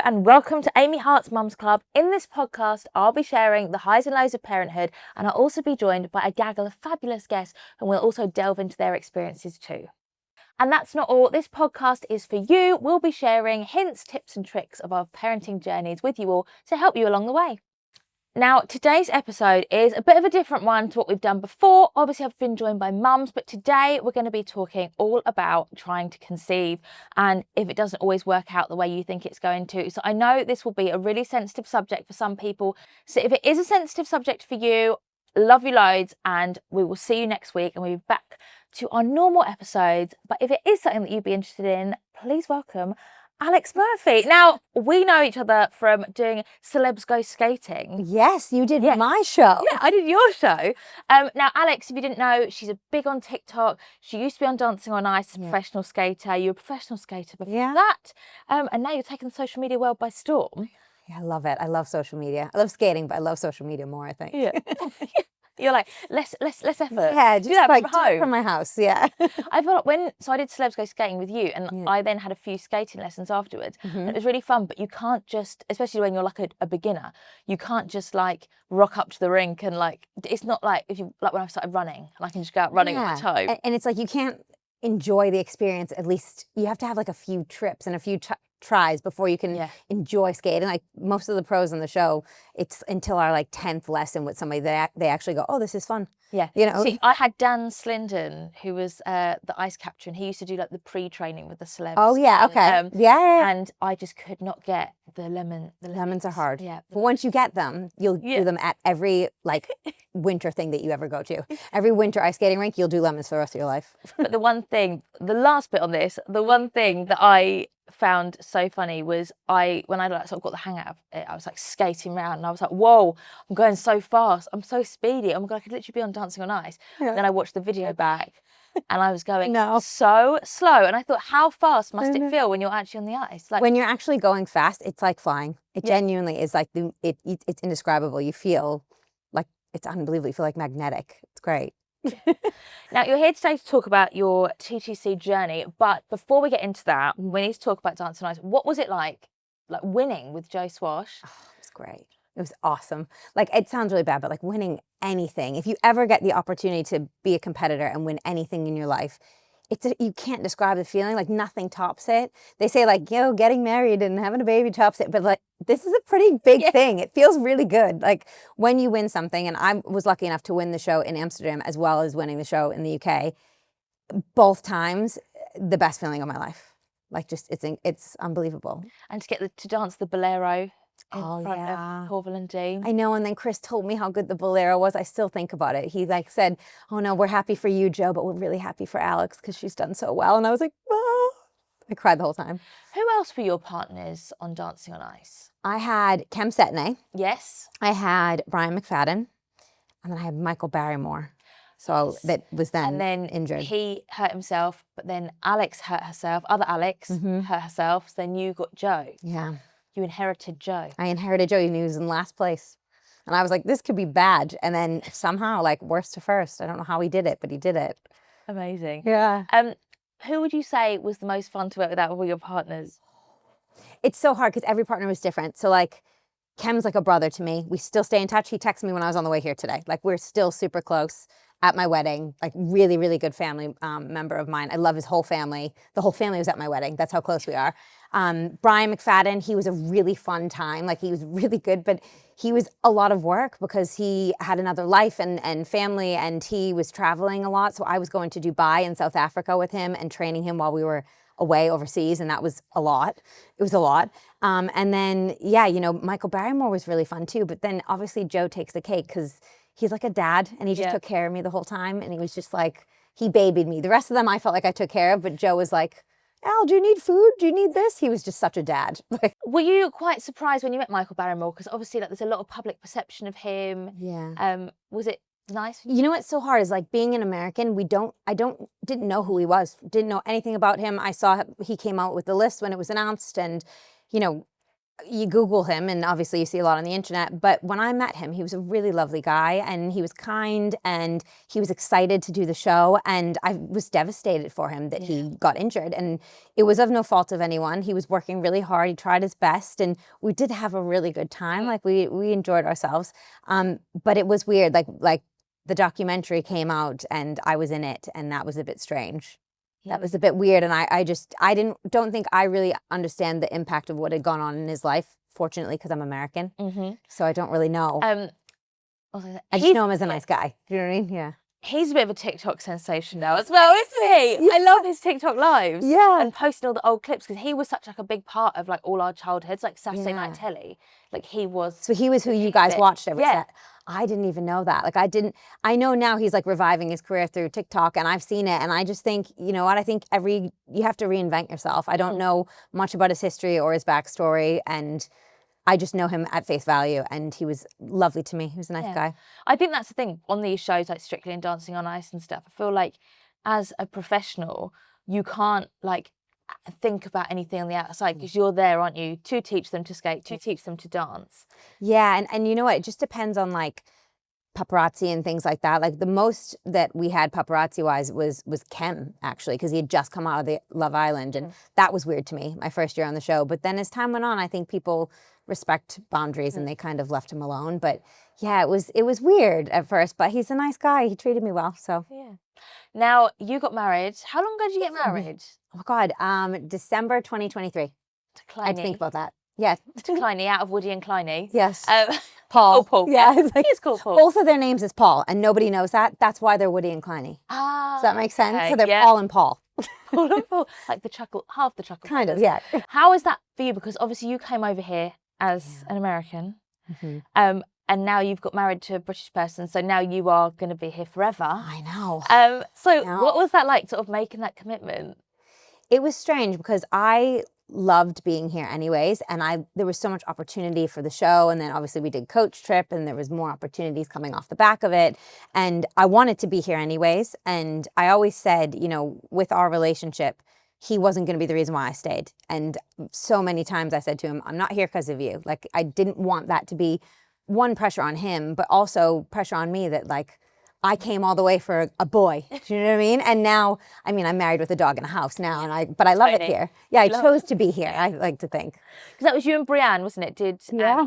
and welcome to Amy Hart's Mums Club. In this podcast, I'll be sharing the highs and lows of parenthood, and I'll also be joined by a gaggle of fabulous guests, and we'll also delve into their experiences too. And that's not all. This podcast is for you. We'll be sharing hints, tips and tricks of our parenting journeys with you all to help you along the way. Now, today's episode is a bit of a different one to what we've done before. Obviously, I've been joined by mums, but today we're going to be talking all about trying to conceive and if it doesn't always work out the way you think it's going to. So I know this will be a really sensitive subject for some people. So if it is a sensitive subject for you, love you loads, and we will see you next week and we'll be back to our normal episodes. But if it is something that you'd be interested in, please welcome Alex Murphy. Now, we know each other from doing Celebs Go Skating. Yes, you did my show. Yeah, I did your show. Now, Alex, if you didn't know, she's a big on TikTok. She used to be on Dancing on Ice as a professional skater. You were a professional skater before that. And now you're taking the social media world by storm. Yeah, I love it. I love social media. I love skating, but I love social media more, I think. Yeah. You're like, less effort. Yeah, just do that like from home. from my house, yeah. I felt like I did Celebs Go Skating with you, and I then had a few skating lessons afterwards. And it was really fun, but you can't just, especially when you're like a beginner, you can't just like rock up to the rink and like, it's not like if you, like when I started running, and I can just go out running on my toe. And it's like you can't enjoy the experience, at least you have to have like a few trips and a few tries before you can enjoy skating. Like most of the pros on the show, it's until our like 10th lesson with somebody that they actually go, oh, this is fun. Yeah, you know. See, I had Dan Slinden, who was the ice captain. He used to do like the pre-training with the celebs. Oh yeah, okay, yeah. And I just could not get the lemon. The lemons are hard. Yeah, but once you get them, you'll do them at every like winter thing that you ever go to. Every winter ice skating rink, you'll do lemons for the rest of your life. But the one thing, the last bit on this, the one thing that I found so funny was when I like sort of got the hang out of it, I was like skating around and I was like, whoa, I'm going so fast, I'm so speedy, oh my god, I could literally be on Dancing on Ice. Then I watched the video back and I was going so slow, and I thought, how fast must it feel when you're actually on the ice? Like when you're actually going fast, it's like flying. It genuinely is like it's indescribable. You feel like it's unbelievable. You feel like magnetic. It's great. Now, you're here today to talk about your TTC journey, but before we get into that, we need to talk about Dancing on Ice. What was it like winning with Joe Swash? Oh, it was great. It was awesome. Like, it sounds really bad, but like winning anything, if you ever get the opportunity to be a competitor and win anything in your life, you can't describe the feeling. Like nothing tops it. They say like, getting married and having a baby tops it, but like this is a pretty big thing. It feels really good. Like when you win something, and I was lucky enough to win the show in Amsterdam as well as winning the show in the UK. Both times, the best feeling of my life. Like just it's unbelievable. And to get to dance the bolero in front of Corval and Dean. I know, and then Chris told me how good the bolero was. I still think about it. He like said, oh no, we're happy for you, Joe, but we're really happy for Alex because she's done so well. And I was like, oh. I cried the whole time. Who else were your partners on Dancing on Ice? I had Kem Setney. Yes. I had Brian McFadden. And then I had Michael Barrymore. So that was then injured. He hurt himself, but then Alex hurt herself. Other Alex hurt herself. So then you got Joe. Yeah. You inherited Joe. I inherited Joe, and he was in last place. And I was like, this could be bad. And then somehow, like, worst to first. I don't know how he did it, but he did it. Amazing. Yeah. Who would you say was the most fun to work with out of all your partners? It's so hard because every partner was different. So, like, Kem's like a brother to me. We still stay in touch. He texted me when I was on the way here today. Like, we're still super close. At my wedding, like really, really good family member of mine. I love his whole family. The whole family was at my wedding. That's how close we are. Brian McFadden, he was a really fun time. Like he was really good, but he was a lot of work because he had another life and family, and he was traveling a lot. So I was going to Dubai and South Africa with him and training him while we were away overseas, and that was a lot. It was a lot. And then, Michael Barrymore was really fun too. But then obviously Joe takes the cake because he's like a dad, and he just took care of me the whole time. And he was just like, he babied me. The rest of them I felt like I took care of, but Joe was like, Al, do you need food? Do you need this? He was just such a dad. Were you quite surprised when you met Michael Barrymore? Because obviously there's a lot of public perception of him. Yeah. Was it nice? You know what's so hard is like being an American, didn't know who he was. Didn't know anything about him. I saw he came out with the list when it was announced, and you Google him, and obviously you see a lot on the internet, but when I met him, he was a really lovely guy, and he was kind, and he was excited to do the show, and I was devastated for him that he got injured, and it was of no fault of anyone. He was working really hard, he tried his best, and we did have a really good time. Like, we enjoyed ourselves, but it was weird, like the documentary came out, and I was in it, and that was a bit strange. That was a bit weird, and I don't think I really understand the impact of what had gone on in his life, fortunately, because I'm American. So I don't really know. I just know him as a nice guy. Do you know what I mean? Yeah. He's a bit of a TikTok sensation now as well, isn't he? I love his TikTok lives. Yeah. And posting all the old clips, because he was such like a big part of like all our childhoods, like Saturday Night Telly. Like he was. So he was who you guys watched every set. I didn't even know that. Like I know now he's like reviving his career through TikTok, and I've seen it, and I just think, you know what, I think you have to reinvent yourself. I don't know much about his history or his backstory, and I just know him at face value, and he was lovely to me. He was a nice guy. I think that's the thing on these shows like Strictly and Dancing on Ice and stuff. I feel like as a professional, you can't like think about anything on the outside, because you're there, aren't you, to teach them to skate, to teach them to dance. Yeah, and you know what, it just depends on like paparazzi and things like that. Like the most that we had paparazzi wise was Kem, actually, because he had just come out of the Love Island, and that was weird to me my first year on the show. But then as time went on, I think people respect boundaries and they kind of left him alone. But yeah, it was weird at first, but he's a nice guy. He treated me well. So yeah. Now you got married. How long ago did you get married? Oh my God, December 2023. To Kleiny. I had to think about that. Yeah. To Kleiny, out of Woody and Kleiny. Yes. Paul. Oh, Paul. Yeah. He's called Paul. Both of their names is Paul, and nobody knows that. That's why they're Woody and Kleiny. Ah. Does that make sense? Okay. So they're Paul and Paul. Paul and Paul. Like the chuckle, half the chuckle. Kind of, yeah. How is that for you? Because obviously you came over here as an American. And now you've got married to a British person, so now you are going to be here forever. I know. What was that like, sort of making that commitment? It was strange because I loved being here anyways, and there was so much opportunity for the show, and then obviously we did Coach Trip, and there was more opportunities coming off the back of it, and I wanted to be here anyways, and I always said, you know, with our relationship, he wasn't going to be the reason why I stayed, and so many times I said to him, I'm not here because of you. Like, I didn't want that to be one, pressure on him, but also pressure on me that like I came all the way for a boy. Do you know what I mean? And now, I mean, I'm married with a dog and a house now, but I love it here. Yeah, I chose to be here, I like to think. Because that was you and Brianne, wasn't it? Did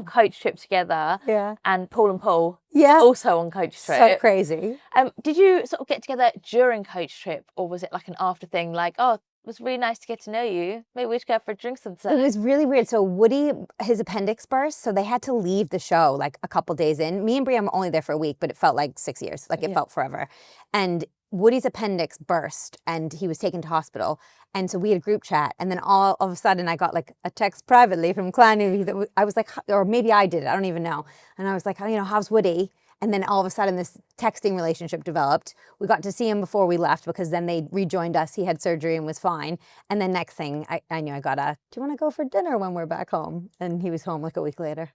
Coach Trip together. Yeah. And Paul and Paul. Yeah. Also on Coach Trip. So crazy. Did you sort of get together during Coach Trip, or was it like an after thing? Like, oh, it was really nice to get to know you. Maybe we should go for a drink sometime. It was really weird. So Woody, his appendix burst, so they had to leave the show like a couple days in. Me and Brianne were only there for a week, but it felt like 6 years. Like it felt forever. And Woody's appendix burst, and he was taken to hospital. And so we had a group chat, and then all of a sudden I got like a text privately from Kleiny that I was like, or maybe I did it, I don't even know. And I was like, oh, you know, how's Woody? And then all of a sudden this texting relationship developed. We got to see him before we left, because then they rejoined us. He had surgery and was fine. And then next thing I knew, I got do you want to go for dinner when we're back home? And he was home like a week later.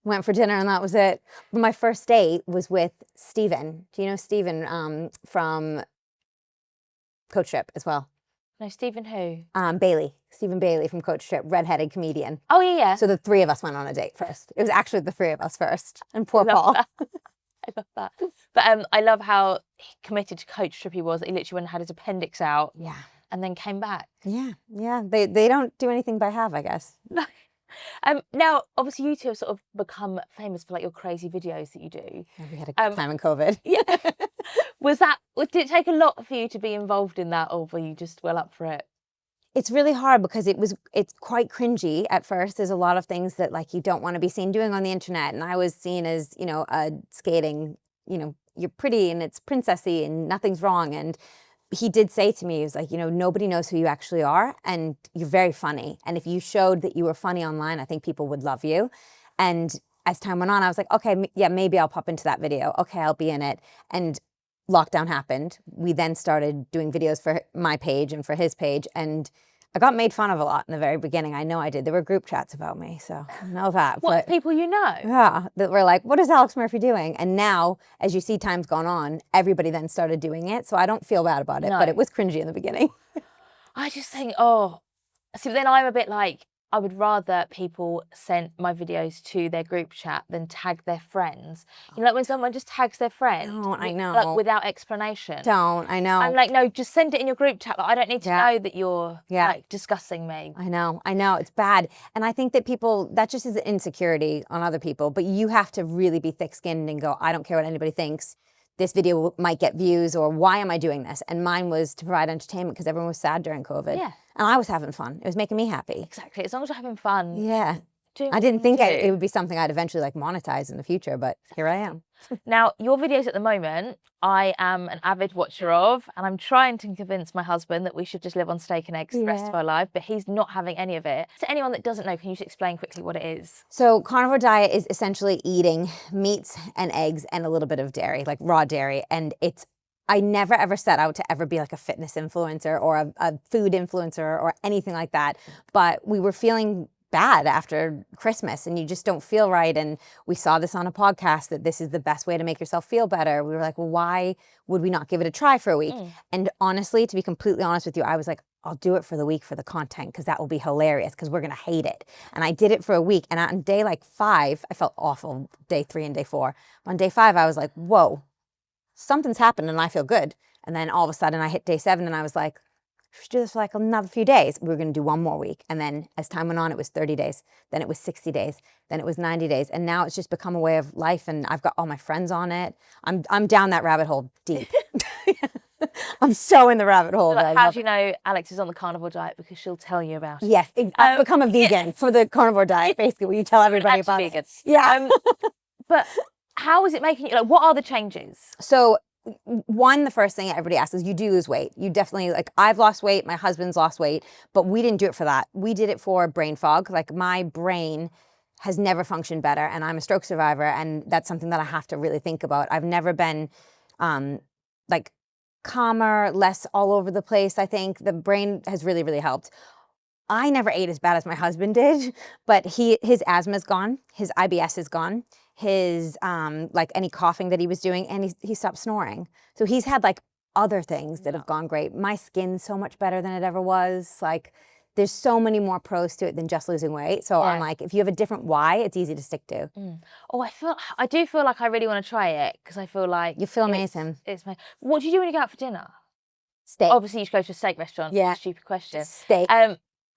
Went for dinner, and that was it. But my first date was with Steven. Do you know Steven from Coach Trip as well? No, Stephen who? Bailey. Stephen Bailey from Coach Trip, redheaded comedian. Oh, yeah. So the three of us went on a date first. It was actually the three of us first. And poor Paul. I love that. But I love how committed to Coach Trip he was. He literally went and had his appendix out. Yeah. And then came back. Yeah. They don't do anything by half, I guess. No. Now, obviously, you two have sort of become famous for like your crazy videos that you do. Yeah, we had a good time in COVID. Yeah. Did it take a lot for you to be involved in that, or were you just well up for it? It's really hard because it's quite cringy at first. There's a lot of things that like you don't want to be seen doing on the internet. And I was seen as, you know, skating, you know, you're pretty and it's princessy and nothing's wrong. And he did say to me, he was like, you know, nobody knows who you actually are, and you're very funny. And if you showed that you were funny online, I think people would love you. And as time went on, I was like, okay, yeah, maybe I'll pop into that video. Okay, I'll be in it. And lockdown happened. We then started doing videos for my page and for his page, and I got made fun of a lot in the very beginning. I know I did. There were group chats about me, so I know that. What, people you know? Yeah, that were like, what is Alex Murphy doing? And now, as you see time's gone on, everybody then started doing it, so I don't feel bad about it, but it was cringy in the beginning. I just think, so then I'm a bit like, I would rather people send my videos to their group chat than tag their friends. You know, like when someone just tags their friend, I know. like without explanation. I know. I'm like, no, just send it in your group chat. Like, I don't need to know that you're like discussing me. I know, it's bad. And I think that that just is an insecurity on other people, but you have to really be thick-skinned and go, I don't care what anybody thinks. This video might get views, or why am I doing this? And mine was to provide entertainment because everyone was sad during COVID. Yeah. And I was having fun. It was making me happy. Exactly. As long as you're having fun. Yeah. I didn't think it would be something I'd eventually like monetize in the future, but here I am. Now, your videos at the moment, I am an avid watcher of, and I'm trying to convince my husband that we should just live on steak and eggs the rest of our life, but he's not having any of it. To anyone that doesn't know, can you just explain quickly what it is? So carnivore diet is essentially eating meats and eggs and a little bit of dairy, like raw dairy. And I never ever set out to ever be like a fitness influencer or a food influencer or anything like that. But we were feeling bad after Christmas and you just don't feel right. And we saw this on a podcast that this is the best way to make yourself feel better. We were like, well, why would we not give it a try for a week? And honestly, to be completely honest with you, I was like, I'll do it for the week for the content because that will be hilarious because we're going to hate it. And I did it for a week. And on day like 5, I felt awful, day 3 and day 4. On day 5, I was like, whoa, something's happened and I feel good. And then all of a sudden I hit day 7 and I was like, we should do this for like another few days. We were going to do one more week. And then as time went on, it was 30 days. Then it was 60 days. Then it was 90 days. And now it's just become a way of life. And I've got all my friends on it. I'm down that rabbit hole deep. I'm so in the rabbit hole. Like, how do you know Alex is on the carnivore diet? Because she'll tell you about it. Yes, I've become a vegan for the carnivore diet, basically, where you tell everybody about vegan. it. Yeah. But how is it making you, like, what are the changes? So the first thing everybody asks is you do lose weight. You definitely, like, I've lost weight, my husband's lost weight, but we didn't do it for that. We did it for brain fog. Like, my brain has never functioned better, and I'm a stroke survivor, and that's something that I have to really think about. I've never been like calmer, less all over the place. I think the brain has really, really helped. I never ate as bad as my husband did, but his asthma is gone, his IBS is gone, his like any coughing that he was doing, and he stopped snoring. So he's had like other things that have gone great. My skin's so much better than it ever was. Like, there's so many more pros to it than just losing weight. So I'm like, if you have a different why, it's easy to stick to. Oh, I do feel like I really want to try it because I feel like you feel amazing. What do you do when you go out for dinner? Steak. Obviously, you should go to a steak restaurant. Yeah. Stupid question. Steak.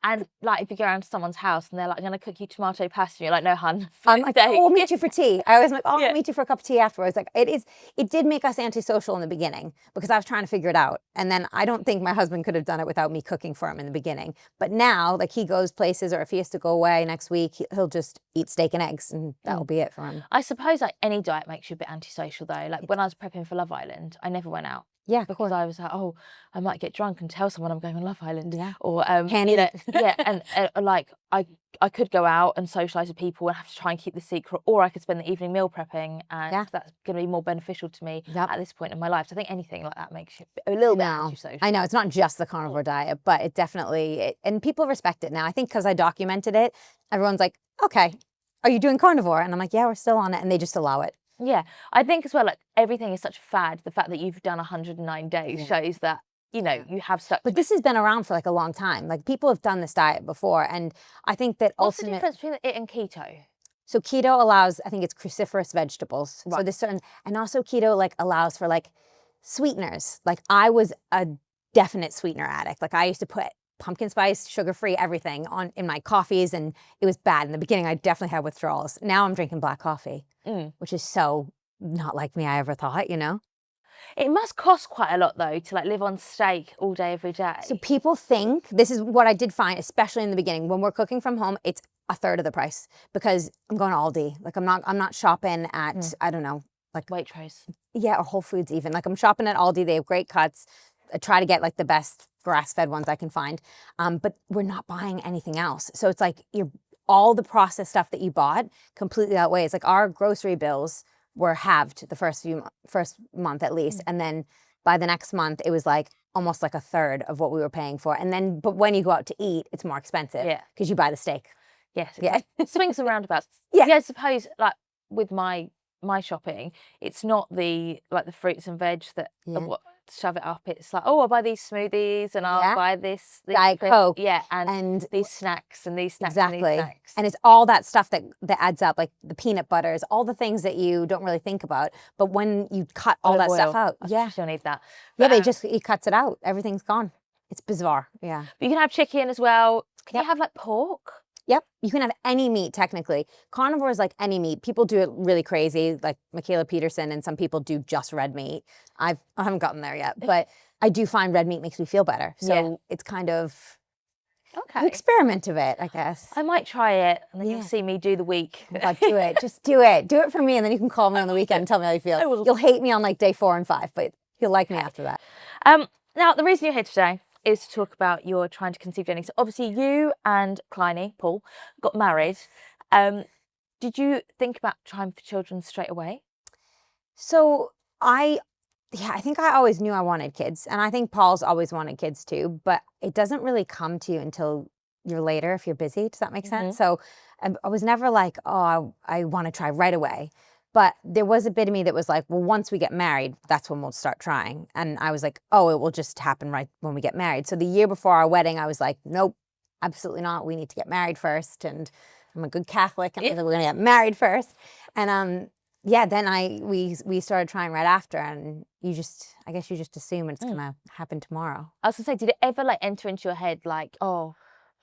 And like, if you go around to someone's house and they're like, I'm going to cook you tomato pasta, and you're like, no, hun. I'm like, oh, we'll meet you for tea. I always like, oh, I'll meet you for a cup of tea afterwards. Like, it did make us antisocial in the beginning because I was trying to figure it out. And then I don't think my husband could have done it without me cooking for him in the beginning. But now, like, he goes places, or if he has to go away next week, he'll just eat steak and eggs, and that'll be it for him. I suppose like any diet makes you a bit antisocial though. Like when I was prepping for Love Island, I never went out. Yeah, because I was like, oh, I might get drunk and tell someone I'm going on Love Island. Yeah. Or can't eat it. Yeah, and like I could go out and socialise with people and have to try and keep the secret, or I could spend the evening meal prepping, and that's going to be more beneficial to me at this point in my life. So I think anything like that makes you a little bit antisocial. I know, it's not just the carnivore diet, but it definitely, and people respect it now. I think because I documented it, everyone's like, okay, are you doing carnivore? And I'm like, yeah, we're still on it, and they just allow it. Yeah, I think as well, like, everything is such a fad. The fact that you've done 109 days shows that, you know, you have stuck. But this has been around for like a long time. Like, people have done this diet before, and I think that What's the difference between it and keto? So keto allows, I think it's cruciferous vegetables. Right. So this certain, and also keto like allows for like sweeteners. Like, I was a definite sweetener addict. Like, I used to put pumpkin spice, sugar-free, everything in my coffees, and it was bad. In the beginning, I definitely had withdrawals. Now I'm drinking black coffee, which is so not like me I ever thought, you know? It must cost quite a lot though to like live on steak all day, every day. So people think, this is what I did find, especially in the beginning, when we're cooking from home, it's a third of the price because I'm going to Aldi. Like, I'm not shopping at, I don't know, like Waitrose. Yeah, or Whole Foods even. Like, I'm shopping at Aldi. They have great cuts. I try to get like the best grass-fed ones I can find. But we're not buying anything else. So it's like all the processed stuff that you bought completely outweighs. Like, our grocery bills were halved the first month at least. And then by the next month, it was like almost like a third of what we were paying for. And then, but when you go out to eat, it's more expensive because you buy the steak. Yes. Yeah. Swings and roundabouts. Yeah. I suppose like with my shopping, it's not the fruits and veg that shove it up. It's like, oh, I'll buy these smoothies and I'll buy this Diet Coke. Yeah, and these snacks and these snacks and these snacks. And it's all that stuff that adds up, like the peanut butters, all the things that you don't really think about. But when you cut all that stuff out, I still need that. But, he cuts it out. Everything's gone. It's bizarre. Yeah. But you can have chicken as well. Can you have like pork? Yep. You can have any meat, technically. Carnivore is like any meat. People do it really crazy, like Michaela Peterson, and some people do just red meat. I haven't gotten there yet, but I do find red meat makes me feel better. So it's kind of an experiment of it, I guess. I might try it, and then you'll see me do the week. God, do it. Just do it. Do it for me, and then you can call me on the weekend and tell me how you feel. You'll hate me on like day 4 and 5, but you'll like me after that. Now, the reason you're here today is to talk about your trying to conceive journey. So obviously you and Kleiny, Paul, got married. Did you think about trying for children straight away? So I think I always knew I wanted kids, and I think Paul's always wanted kids too, but it doesn't really come to you until you're later if you're busy. Does that make sense? So I was never like, oh, I want to try right away. But there was a bit of me that was like, well, once we get married, that's when we'll start trying. And I was like, oh, it will just happen right when we get married. So the year before our wedding, I was like, nope, absolutely not. We need to get married first. And I'm a good Catholic, and we're going to get married first. And then we started trying right after. And I guess you just assume it's going to happen tomorrow. I was going to say, did it ever like enter into your head like, oh,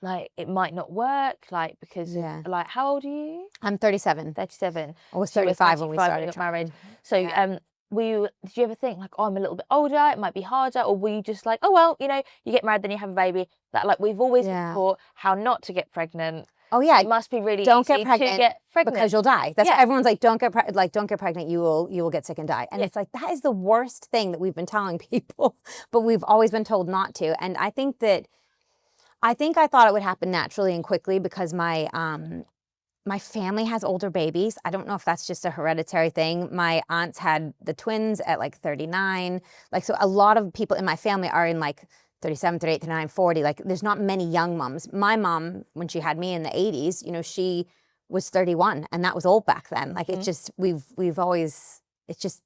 like it might not work, like because like how old are you? I'm 37. 37. I was 35 when we started married. So did you ever think like, oh, I'm a little bit older, it might be harder, or were you just like, oh well, you get married, then you have a baby? That like we've always been taught how not to get pregnant. Oh yeah, it must be really don't easy get pregnant to get pregnant because you'll die. That's everyone's like, don't get pregnant. You will get sick and die. And it's like that is the worst thing that we've been telling people, but we've always been told not to. And I thought it would happen naturally and quickly because my family has older babies. I don't know if that's just a hereditary thing. My aunts had the twins at like 39. Like, so a lot of people in my family are in like 37, 38, 39, 40. Like, there's not many young moms. My mom, when she had me in the 80s, she was 31, and that was old back then. Like, it just, we've always, it's just,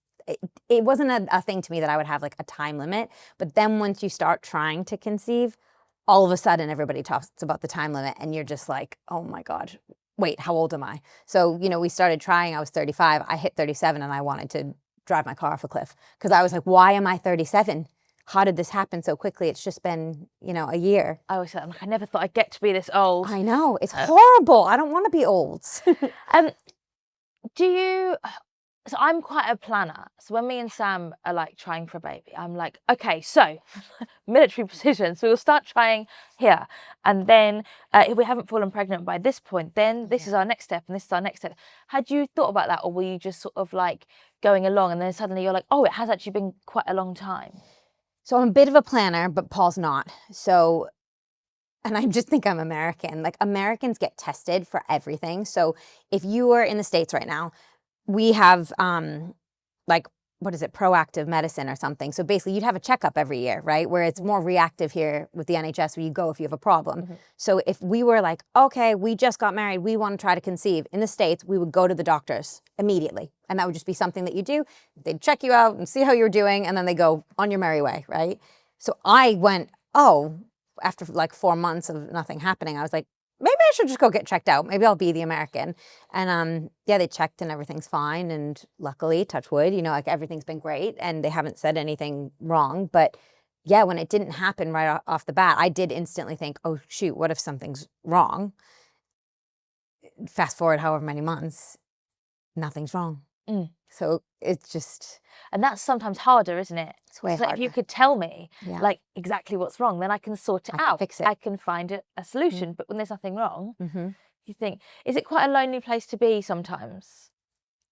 it wasn't a thing to me that I would have like a time limit. But then once you start trying to conceive, all of a sudden everybody talks about the time limit, and you're just like, oh my God, wait, how old am I? So, we started trying, I was 35, I hit 37, and I wanted to drive my car off a cliff because I was like, why am I 37? How did this happen so quickly? It's just been, a year. I always said, I never thought I'd get to be this old. I know, it's horrible. I don't want to be old. So I'm quite a planner. So when me and Sam are like trying for a baby, I'm like, okay, so military precision. So we'll start trying here. And then if we haven't fallen pregnant by this point, then this is our next step and this is our next step. Had you thought about that, or were you just sort of like going along and then suddenly you're like, oh, it has actually been quite a long time? So I'm a bit of a planner, but Paul's not. So, and I just think I'm American. Like, Americans get tested for everything. So if you are in the States right now, we have like, what is it, proactive medicine or something. So basically you'd have a checkup every year, right? Where it's more reactive here with the NHS, where you go if you have a problem. So if we were like, okay, we just got married, we want to try to conceive, in the States, we would go to the doctors immediately. And that would just be something that you do. They'd check you out and see how you're doing, and then they go on your merry way, right? So I went, after like 4 months of nothing happening, I was like, maybe I should just go get checked out. Maybe I'll be the American. And they checked and everything's fine. And luckily, touch wood, like everything's been great and they haven't said anything wrong. But yeah, when it didn't happen right off the bat, I did instantly think, oh shoot, what if something's wrong? Fast forward however many months, nothing's wrong. So it's just... And that's sometimes harder, isn't it? It's way harder. If you could tell me like exactly what's wrong, then I can sort it out. Fix it. I can find a solution. But when there's nothing wrong, you think, is it quite a lonely place to be sometimes?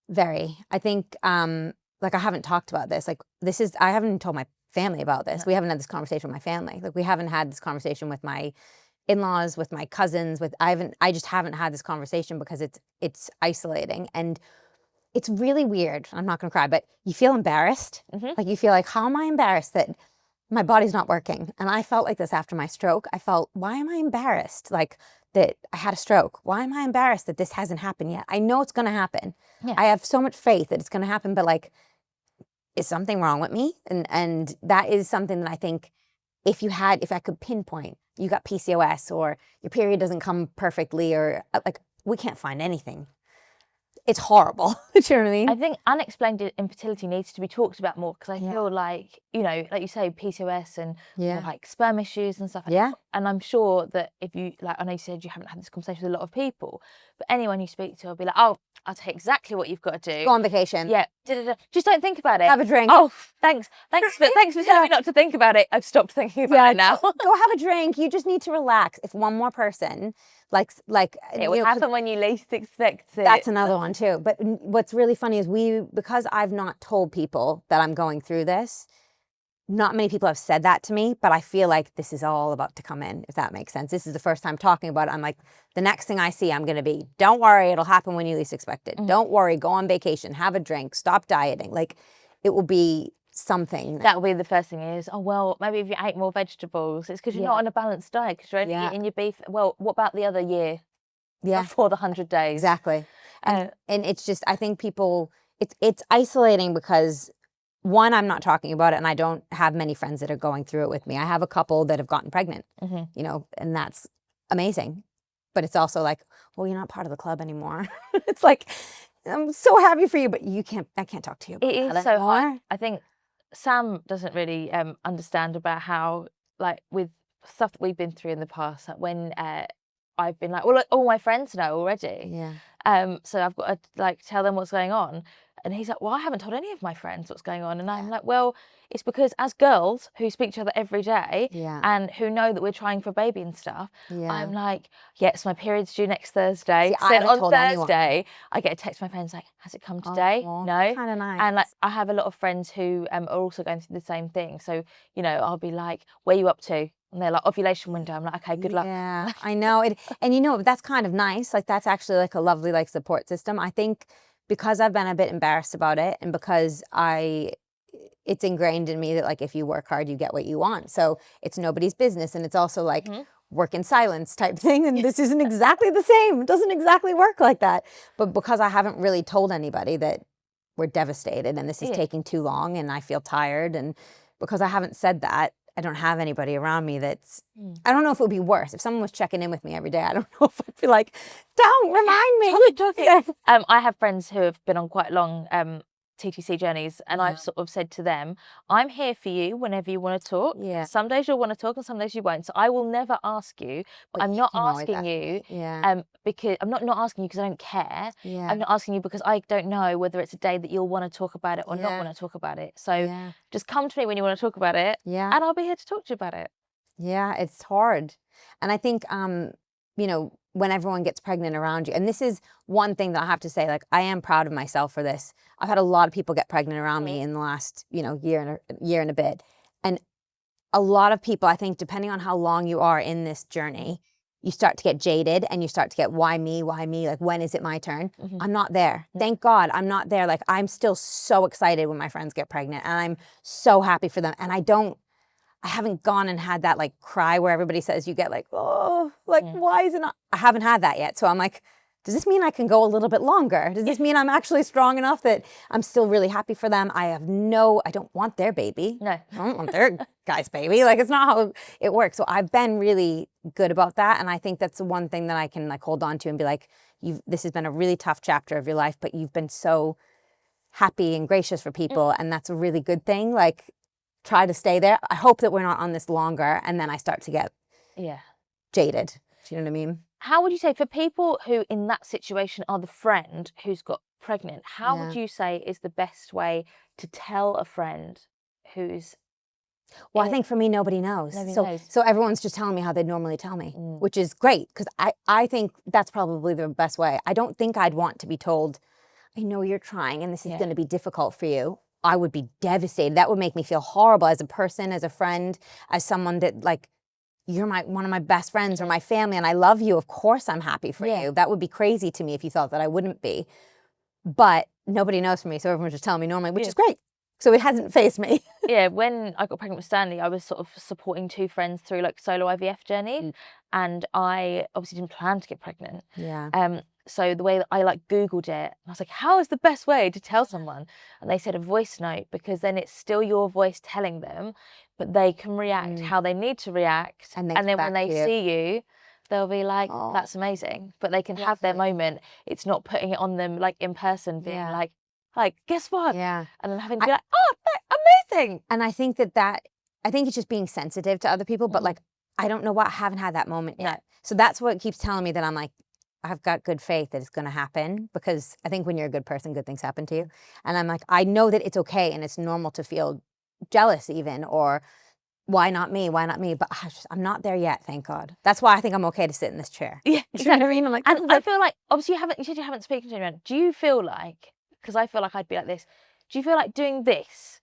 Very. I think, like, I haven't talked about this. Like, I haven't told my family about this. No. We haven't had this conversation with my family. Like, we haven't had this conversation with my in-laws, with my cousins, I just haven't had this conversation because it's isolating. And it's really weird. I'm not going to cry, but you feel embarrassed. Like, you feel like, how am I embarrassed that my body's not working? And I felt like this after my stroke. I felt, why am I embarrassed? Like, that I had a stroke. Why am I embarrassed that this hasn't happened yet? I know it's going to happen. Yeah. I have so much faith that it's going to happen, but like, is something wrong with me? And that is something that I think if I could pinpoint, you got PCOS or your period doesn't come perfectly, or like, we can't find anything. It's horrible. Do you know what I mean? I think unexplained infertility needs to be talked about more, because I feel like, like you say, PCOS and like sperm issues and stuff. And I'm sure that if you, like, I know you said you haven't had this conversation with a lot of people, but anyone you speak to will be like, oh, I'll tell you exactly what you've got to do. Go on vacation. Yeah. Just don't think about it. Have a drink. Oh, thanks for telling me not to think about it. I've stopped thinking about it now. Go have a drink. You just need to relax. If one more person, like it will happen when you least expect it. That's another one too. But what's really funny is because I've not told people that I'm going through this, not many people have said that to me, but I feel like this is all about to come in, if that makes sense. This is the first time talking about it. I'm like, the next thing I see, I'm going to be, don't worry, it'll happen when you least expect it. Don't worry, go on vacation, have a drink, stop dieting. Like, it will be something. That will be the first thing is, oh, well, maybe if you ate more vegetables, it's because you're not on a balanced diet, because you're only eating your beef. Well, what about the other year? Before the 100 days. Exactly. And it's just, I think people, it's isolating because, one, I'm not talking about it, and I don't have many friends that are going through it with me. I have a couple that have gotten pregnant, and that's amazing. But it's also like, well, you're not part of the club anymore. It's like, I'm so happy for you, but I can't talk to you about it. It is so hard. I think Sam doesn't really understand about how, like, with stuff that we've been through in the past, like when I've been like, well, like, all my friends know already. So I've got to, like, tell them what's going on. And he's like, well, I haven't told any of my friends what's going on. And I'm like, well, it's because as girls who speak to each other every day and who know that we're trying for a baby and stuff, I'm like, yes, my period's due next Thursday. See, so on Thursday, I get a text from my friends like, has it come today? No. Kind of nice. And like, I have a lot of friends who are also going through the same thing. So, I'll be like, where are you up to? And they're like, ovulation window. I'm like, okay, good luck. Yeah, I know it. And that's kind of nice. Like, that's actually like a lovely, like, support system. I think because I've been a bit embarrassed about it, and because it's ingrained in me that, like, if you work hard, you get what you want. So it's nobody's business. And it's also like work in silence type thing. And this isn't exactly the same. It doesn't exactly work like that. But because I haven't really told anybody that we're devastated and this is taking too long and I feel tired, and because I haven't said that, I don't have anybody around me that's, I don't know if it would be worse. If someone was checking in with me every day, I don't know if I'd be like, don't remind me. I have friends who have been on quite long TTC journeys, and I've sort of said to them, I'm here for you whenever you want to talk. Some days you'll want to talk and some days you won't. So I will never ask you. But I'm not asking you because I'm not asking you because I don't care. I'm not asking you because I don't know whether it's a day that you'll want to talk about it or not want to talk about it. So just come to me when you want to talk about it, and I'll be here to talk to you about it. Yeah, it's hard. And I think, when everyone gets pregnant around you, and this is one thing that I have to say, like, I am proud of myself for this. I've had a lot of people get pregnant around me in the last, year and a bit. And a lot of people, I think, depending on how long you are in this journey, you start to get jaded and you start to get, why me? Like, when is it my turn? I'm not there. Thank God I'm not there. Like, I'm still so excited when my friends get pregnant, and I'm so happy for them. And I haven't gone and had that, like, cry where everybody says you get like, oh, like, why is it not? I haven't had that yet. So I'm like, does this mean I can go a little bit longer? Does this mean I'm actually strong enough that I'm still really happy for them? I don't want their baby. No. I don't want their guy's baby. Like, it's not how it works. So I've been really good about that. And I think that's the one thing that I can, like, hold on to and be like, this has been a really tough chapter of your life, but you've been so happy and gracious for people. And that's a really good thing. Like, try to stay there. I hope that we're not on this longer, and then I start to get jaded. Do you know what I mean? How would you say, for people who in that situation are the friend who's got pregnant, how would you say is the best way to tell a friend who's... Well, I think for me, nobody knows. So everyone's just telling me how they'd normally tell me, which is great, because I think that's probably the best way. I don't think I'd want to be told, I know you're trying and this is going to be difficult for you. I would be devastated. That would make me feel horrible as a person, as a friend, as someone that, like, you're one of my best friends or my family, and I love you. Of course I'm happy for you. That would be crazy to me if you thought that I wouldn't be. But nobody knows for me, so everyone's just telling me normally, which is great. So it hasn't faced me. When I got pregnant with Stanley, I was sort of supporting two friends through, like, solo IVF journeys, and I obviously didn't plan to get pregnant. So the way that I like Googled it, I was like, how is the best way to tell someone? And they said a voice note, because then it's still your voice telling them, but they can react how they need to react. And then when they see you, they'll be like, Oh. that's amazing. But they can have their moment. It's not putting it on them like in person, being like, guess what? Yeah. And then having to be like, oh, amazing. And I think I think it's just being sensitive to other people, but like, I don't know what, I haven't had that moment yet. So that's what keeps telling me that I'm like, I've got good faith that it's going to happen, because I think when you're a good person, good things happen to you. And I'm like, I know that it's okay and it's normal to feel jealous even, or why not me? Why not me? But I'm not there yet, thank God. That's why I think I'm okay to sit in this chair. Yeah, exactly. You know what I mean? I'm like, and I feel like, obviously you said you haven't spoken to anyone. Do you feel like, because I feel like I'd be like this, do you feel like doing this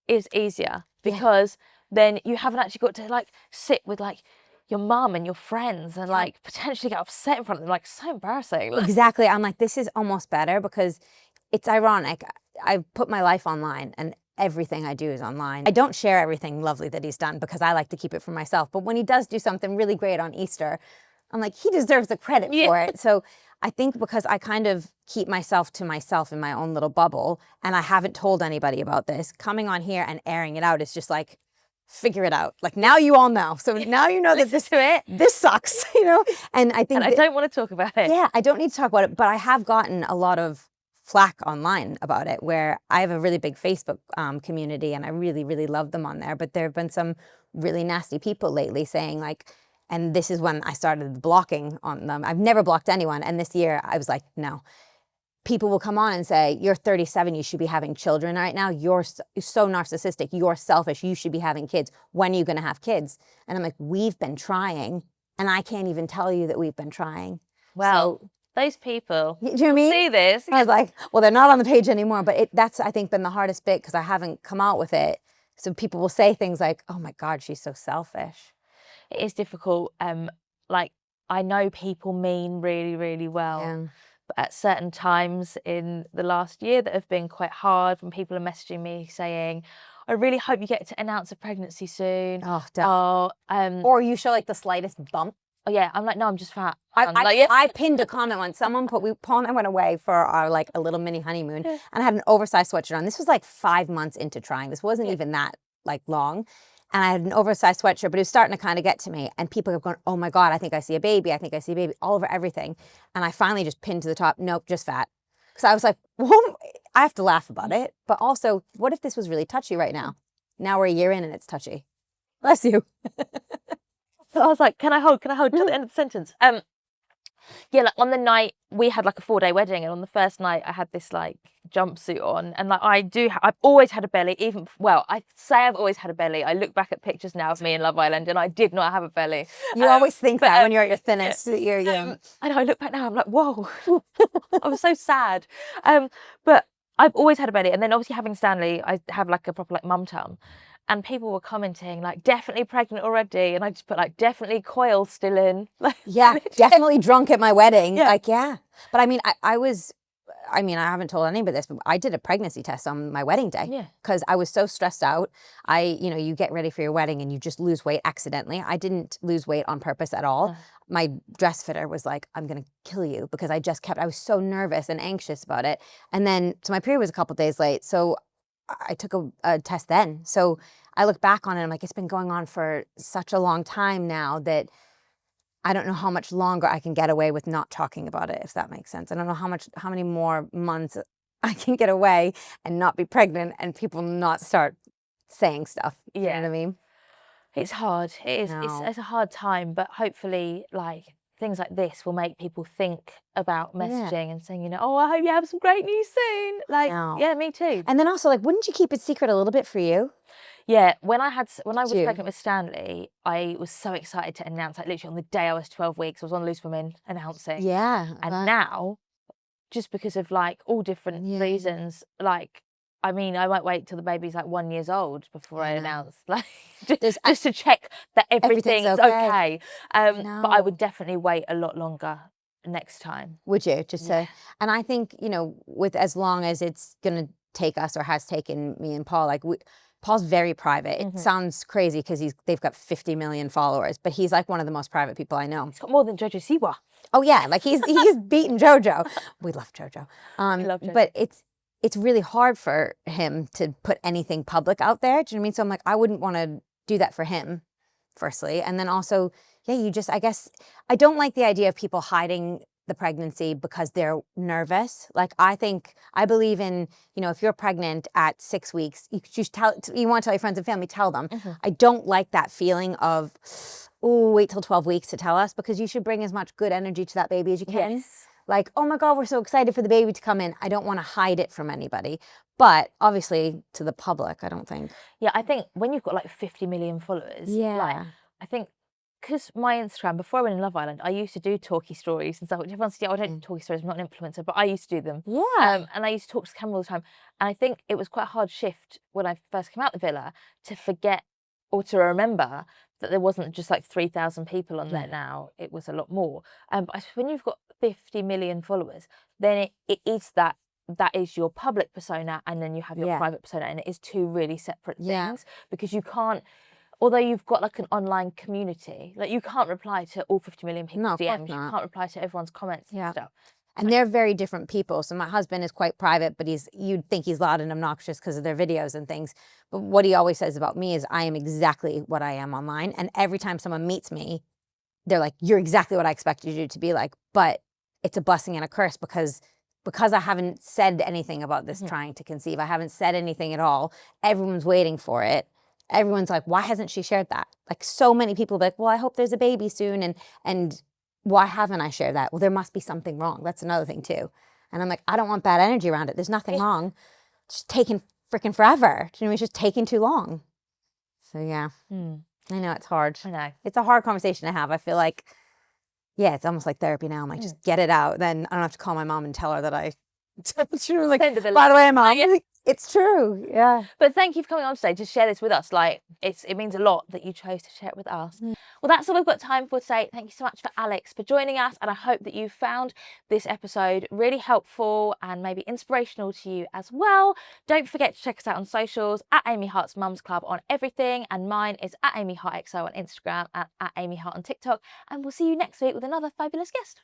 is easier? Because then you haven't actually got to like sit with like your mum and your friends and like potentially get upset in front of them, like so embarrassing. Exactly. I'm like, this is almost better, because it's ironic. I put my life online and everything I do is online. I don't share everything lovely that he's done, because I like to keep it for myself. But when he does do something really great on Easter, I'm like, he deserves the credit for it. So I think because I kind of keep myself to myself in my own little bubble, and I haven't told anybody about this, coming on here and airing it out is just like, figure it out. Like, now you all know. So now you know that this sucks, you know? And I think I don't want to talk about it. Yeah, I don't need to talk about it, but I have gotten a lot of flack online about it, where I have a really big Facebook community, and I really, really love them on there. But there have been some really nasty people lately saying like, and this is when I started blocking on them. I've never blocked anyone. And this year I was like, no. People will come on and say, you're 37, you should be having children right now. You're so narcissistic. You're selfish. You should be having kids. When are you going to have kids? And I'm like, we've been trying, and I can't even tell you that we've been trying. Well, so, those people, do you know what I mean? See this. I was like, well, they're not on the page anymore, but that's, I think, been the hardest bit, because I haven't come out with it. So people will say things like, oh my God, she's so selfish. It is difficult. Like, I know people mean really, really well. Yeah. But at certain times in the last year that have been quite hard, when people are messaging me saying, I really hope you get to announce a pregnancy soon. Or you show like the slightest bump. Oh yeah, I'm like, no, I'm just fat. I pinned a comment once. Someone Paul and I went away for our like a little mini honeymoon, and I had an oversized sweatshirt on. This was like 5 months into trying. This wasn't even that like long. And I had an oversized sweatshirt, but it was starting to kind of get to me. And people kept going, oh my God, I think I see a baby. I think I see a baby, all over everything. And I finally just pinned to the top, nope, just fat. Because I was like, well, I have to laugh about it. But also, what if this was really touchy right now? Now we're a year in and it's touchy. Bless you. So I was like, can I hold till the end of the sentence? Yeah, like on the night, we had like a 4-day wedding, and on the first night I had this like jumpsuit on, and like I've always had a belly, I say I've always had a belly. I look back at pictures now of me in Love Island and I did not have a belly. You always think that when you're at your thinnest. I know, I look back now, I'm like, whoa, I was so sad. But I've always had a belly, and then obviously having Stanley, I have like a proper like mum tum. And people were commenting like, definitely pregnant already. And I just put like, definitely coil still in. Yeah, definitely drunk at my wedding. Yeah. Like, yeah. But I mean, I haven't told anybody this, but I did a pregnancy test on my wedding day. Yeah. Because I was so stressed out. You get ready for your wedding and you just lose weight accidentally. I didn't lose weight on purpose at all. My dress fitter was like, I'm going to kill you, because I was so nervous and anxious about it. And then, so my period was a couple days late. So I took a test then. So I look back on it, I'm like, it's been going on for such a long time now that I don't know how much longer I can get away with not talking about it, if that makes sense. I don't know how many more months I can get away and not be pregnant and people not start saying stuff. You know what I mean? It's hard. It is. It's a hard time, but hopefully like things like this will make people think about messaging and saying, oh, I hope you have some great news soon. Like, yeah, me too. And then also, like, wouldn't you keep it secret a little bit for you? Yeah, when I was pregnant with Stanley, I was so excited to announce, like literally on the day I was 12 weeks, I was on Loose Women announcing. Yeah. And now, just because of like all different reasons, like, I mean, I won't wait till the baby's like 1 year old before I announce, like, just to check that everything's okay. But I would definitely wait a lot longer next time. Would you? And I think, with as long as it's going to take us, or has taken me and Paul, like Paul's very private. It Mhm. sounds crazy because they've got 50 million followers, but he's like one of the most private people I know. He's got more than Jojo Siwa. Oh yeah, like he's beaten JoJo. We love JoJo. love JoJo. But it's really hard for him to put anything public out there. Do you know what I mean? So I'm like, I wouldn't want to do that for him, firstly. And then also, yeah, I guess, I don't like the idea of people hiding the pregnancy because they're nervous. Like, I believe in, if you're pregnant at 6 weeks, you want to tell your friends and family, tell them. I don't like that feeling of, oh, wait till 12 weeks to tell us, because you should bring as much good energy to that baby as you can. Yes. Like, oh my God, we're so excited for the baby to come in. I don't want to hide it from anybody. But obviously to the public, I don't think. Yeah, I think when you've got like 50 million followers, like, I think, because my Instagram, before I went in Love Island, I used to do talky stories and stuff, which everyone said, I don't do talky stories, I'm not an influencer, but I used to do them. Yeah. And I used to talk to the camera all the time. And I think it was quite a hard shift when I first came out the villa to forget or to remember that there wasn't just like 3,000 people on there now. It was a lot more. But when you've got 50 million followers, then it is that is your public persona, and then you have your private persona, and it is two really separate things, because you can't, although you've got like an online community, like you can't reply to all 50 million people's DMs, you can't reply to everyone's comments and stuff. And they're very different people. So my husband is quite private, but you'd think he's loud and obnoxious because of their videos and things. But what he always says about me is I am exactly what I am online. And every time someone meets me, they're like, you're exactly what I expected you to be like. But it's a blessing and a curse because I haven't said anything about this trying to conceive. I haven't said anything at all. Everyone's waiting for it. Everyone's like, why hasn't she shared that? Like, so many people be like, well, I hope there's a baby soon. And why haven't I shared that? Well, there must be something wrong. That's another thing too. And I'm like, I don't want bad energy around it. There's nothing wrong. It's just taking freaking forever. Do you know, it's just taking too long. So yeah, I know it's hard. I know. It's a hard conversation to have. I feel like, yeah, it's almost like therapy now. I'm like, just get it out. Then I don't have to call my mom and tell her that I, like, by the way, Mom, it's true. Yeah. But thank you for coming on today to share this with us. Like, it means a lot that you chose to share it with us. Well, that's all we've got time for today. Thank you so much for Alex for joining us. And I hope that you found this episode really helpful and maybe inspirational to you as well. Don't forget to check us out on socials at Amy Hart's Mums Club on everything. And mine is at Amy Hart XO on Instagram and at Amy Hart on TikTok. And we'll see you next week with another fabulous guest.